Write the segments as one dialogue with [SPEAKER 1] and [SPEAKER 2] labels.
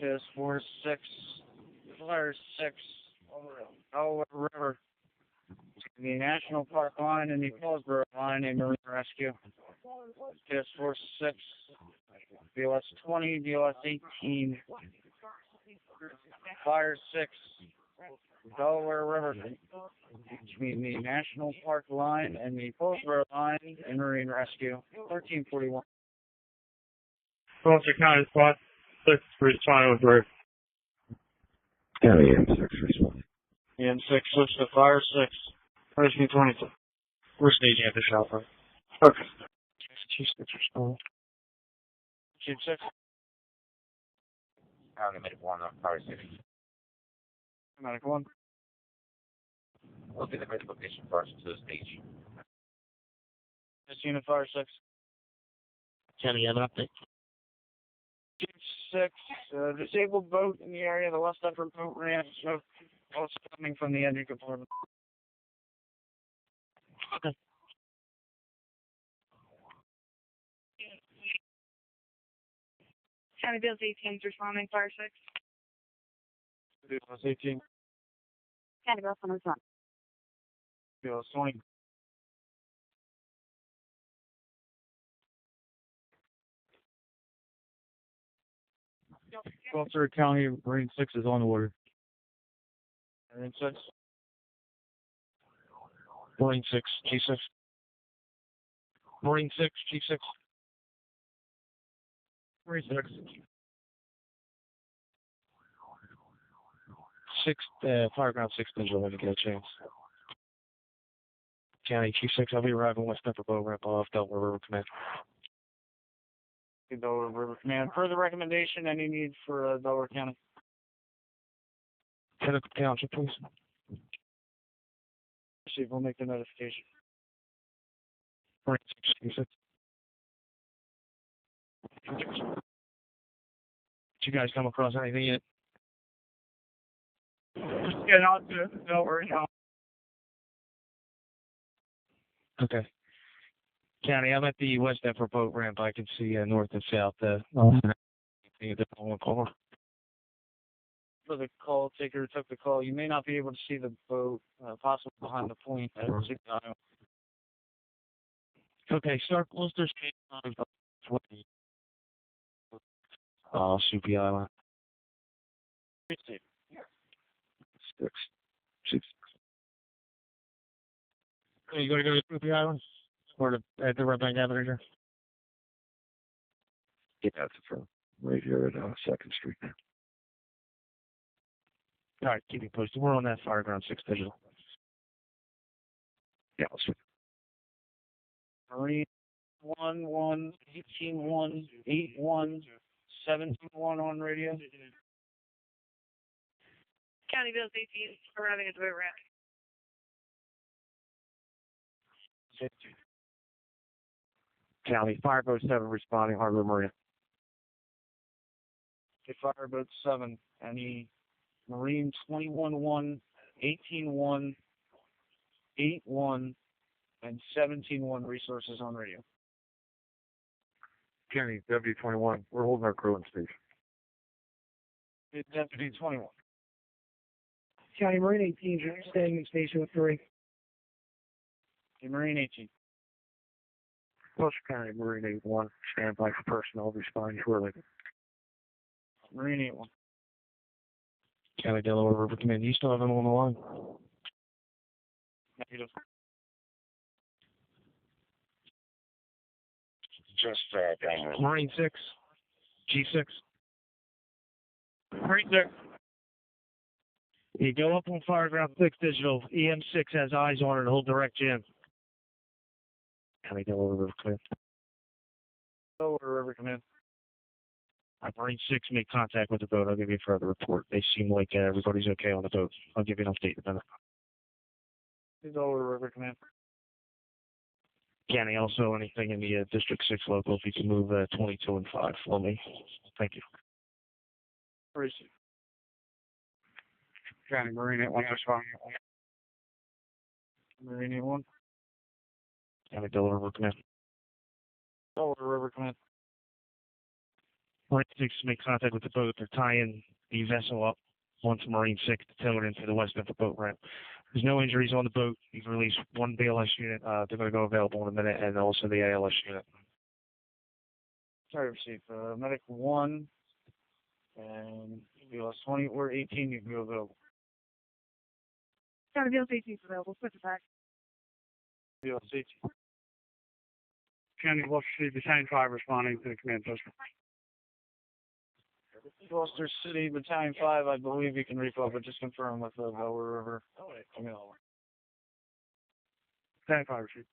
[SPEAKER 1] Just 4-6, Flyer 6, Delaware River, the National Park line and the Hillsborough line in Marine Rescue. Just 4-6, BLS 20, BLS 18, Flyer 6, Delaware River, between the National Park line and the Hillsborough line in Marine Rescue. 1341.
[SPEAKER 2] Gloucester County Squad 6 responding with Rick.
[SPEAKER 3] County M6 responding.
[SPEAKER 1] EM6 switch to Fire 6. Rescue 22.
[SPEAKER 2] We're staging at the shop.
[SPEAKER 1] Okay.
[SPEAKER 2] Chief 6 responding.
[SPEAKER 1] Chief 6.
[SPEAKER 3] County Medic 1 on Fire 6.
[SPEAKER 1] Medic 1.
[SPEAKER 3] We'll be the critical location first to the stage.
[SPEAKER 1] This unit Fire 6.
[SPEAKER 2] County, you have an update?
[SPEAKER 1] Chief 6. Disabled boat in the area. The West Deptford boat ran. Smoke also coming from the engine compartment.
[SPEAKER 2] Okay.
[SPEAKER 4] County Bills 18 is responding, Fire 6.
[SPEAKER 1] BLS 18.
[SPEAKER 4] County Bills 1 responding.
[SPEAKER 1] BLS 20. Gloucester County Marine 6 is on the water. Marine 6.
[SPEAKER 2] Marine 6, G6. Marine 6, G6.
[SPEAKER 1] Marine 6.
[SPEAKER 2] 6, Fireground 6 digital when you get a chance. County, Chief 6, I'll be arriving West Deptford boat ramp off Delaware River Command.
[SPEAKER 1] Delaware River Command. Further recommendation, any need for Delaware County?
[SPEAKER 2] Pinnacle Township, please.
[SPEAKER 1] See if we'll make the notification.
[SPEAKER 2] Marine 6, G6. Did you guys come across anything yet?
[SPEAKER 1] Yeah, not to Delaware now.
[SPEAKER 2] Okay. County, I'm at the West Deptford boat ramp. I can see north and south. Call.
[SPEAKER 1] For the call taker who took the call, you may not be able to see the boat, possibly behind the point.
[SPEAKER 2] Okay, start Gloucester Street on 20. Soupy Island.
[SPEAKER 3] 6. 6.
[SPEAKER 2] Are you going to go to Soupy Island? Or at the Red Bank Avenue?
[SPEAKER 3] Yeah, that's from right here at 2nd Street now.
[SPEAKER 2] All right, keep me posted. We're on that Fireground 6 digital.
[SPEAKER 3] Yeah, I'll see.
[SPEAKER 1] Marine 1, 1, 18, 1, 8, 1, 17, 1 on radio.
[SPEAKER 4] County Bills 18 arriving at the boat ramp.
[SPEAKER 2] County, Fireboat 7 responding, Harbor Marine.
[SPEAKER 1] Okay, Fireboat 7, any Marine 21, 1, 18, 1, 8, 1, and 17, 1 resources on radio.
[SPEAKER 3] County W21, we're holding our crew in station.
[SPEAKER 1] It's Deputy 21.
[SPEAKER 5] County Marine 18, staying in station with 3.
[SPEAKER 1] Okay, Marine 18.
[SPEAKER 3] Gloucester County Marine 81, stand by for personnel responding shortly.
[SPEAKER 1] Marine 81.
[SPEAKER 2] County Delaware River Command, you still have them on the line?
[SPEAKER 1] Negative.
[SPEAKER 3] Just
[SPEAKER 2] Marine 6, G6.
[SPEAKER 1] Marine 6.
[SPEAKER 2] You go up on Fireground 6 digital. EM6 has eyes on it. Hold direct jam. County Delaware River Command.
[SPEAKER 1] Delaware River Command.
[SPEAKER 2] Marine 6 make contact with the boat. I'll give you a further report. They seem like everybody's okay on the boat. I'll give you an update in a minute.
[SPEAKER 1] Delaware River Command.
[SPEAKER 2] County, also anything in the District 6 local, if you can move 22 and 5 for me. Thank you.
[SPEAKER 1] Appreciate it. County Marine 81 responding. Marine 81.
[SPEAKER 2] County Delaware River Command.
[SPEAKER 1] Delaware River Command.
[SPEAKER 2] Marine 6 make contact with the boat. They're tying the vessel up onto Marine 6 to tow it into the west of the boat ramp. There's no injuries on the boat. You've released one BLS unit. They're going to go available in a minute, and also the ALS unit.
[SPEAKER 1] Sorry, receive. Medic 1 and BLS 20 or 18, you can go available.
[SPEAKER 4] County BLS 18 is available. Switch it back.
[SPEAKER 1] BLS 18.
[SPEAKER 3] County Gloucester City Battalion 5 responding to the command post.
[SPEAKER 1] Gloucester City Battalion 5, I believe you can recall, but just confirm with the Delaware River.
[SPEAKER 3] Battalion 5 received.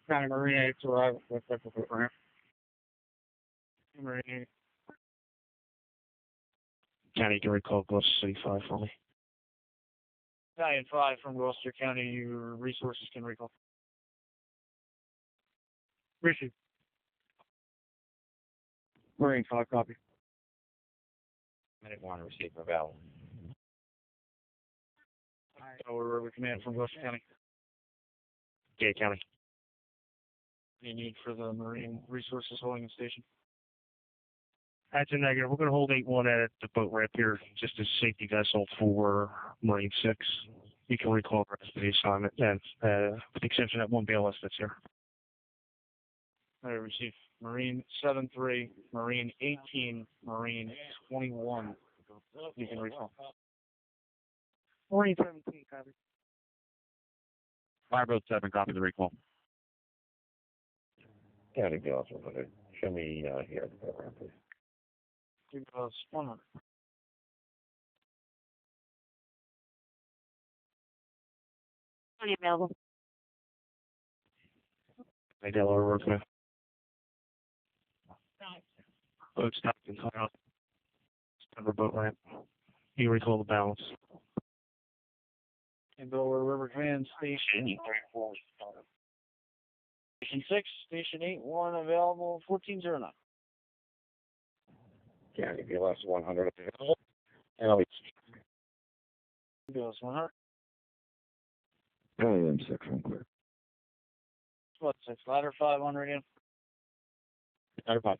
[SPEAKER 1] County Marine 8 to arrive with the ramp. Marine 8.
[SPEAKER 2] County, you can recall Gloucester City 5 for me.
[SPEAKER 1] Battalion 5 from Gloucester County, your resources can recall.
[SPEAKER 3] Received.
[SPEAKER 1] Marine 5, copy.
[SPEAKER 6] Medic 1 receive available.
[SPEAKER 1] Delaware River Command from Gloucester County.
[SPEAKER 2] Gay County.
[SPEAKER 1] Any need for the Marine resources holding station?
[SPEAKER 2] That's a negative. We're going to hold 8-1 at the boat ramp here, just as a safety vessel for Marine 6. You can recall the rest of the assignment, and with the exception of one BLS that's here.
[SPEAKER 1] I receive Marine 7-3, Marine 18, Marine 21. You can recall.
[SPEAKER 5] Marine 17, copy.
[SPEAKER 6] Fireboat 7, copy the recall. County BLS 100. Show me here at the program, please.
[SPEAKER 1] BLS 100.
[SPEAKER 4] County available.
[SPEAKER 2] Hey, Delaware River Command. Boat stopped and tied up. Standard boat ramp. You recall the balance.
[SPEAKER 1] And Delaware River Command Station 6, Station 8-1 available, 1409.
[SPEAKER 6] County BLS 100 available. And I'll be
[SPEAKER 1] BLS 100.
[SPEAKER 6] County M6 1 clear.
[SPEAKER 1] What, 6, ladder 500 again?
[SPEAKER 6] Ladder 5.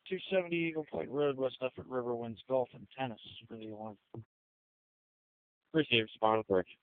[SPEAKER 1] 270 Eagle Point Road, West Deptford River, winds Gulf and tennis. Really one.
[SPEAKER 6] Receive, respond correction.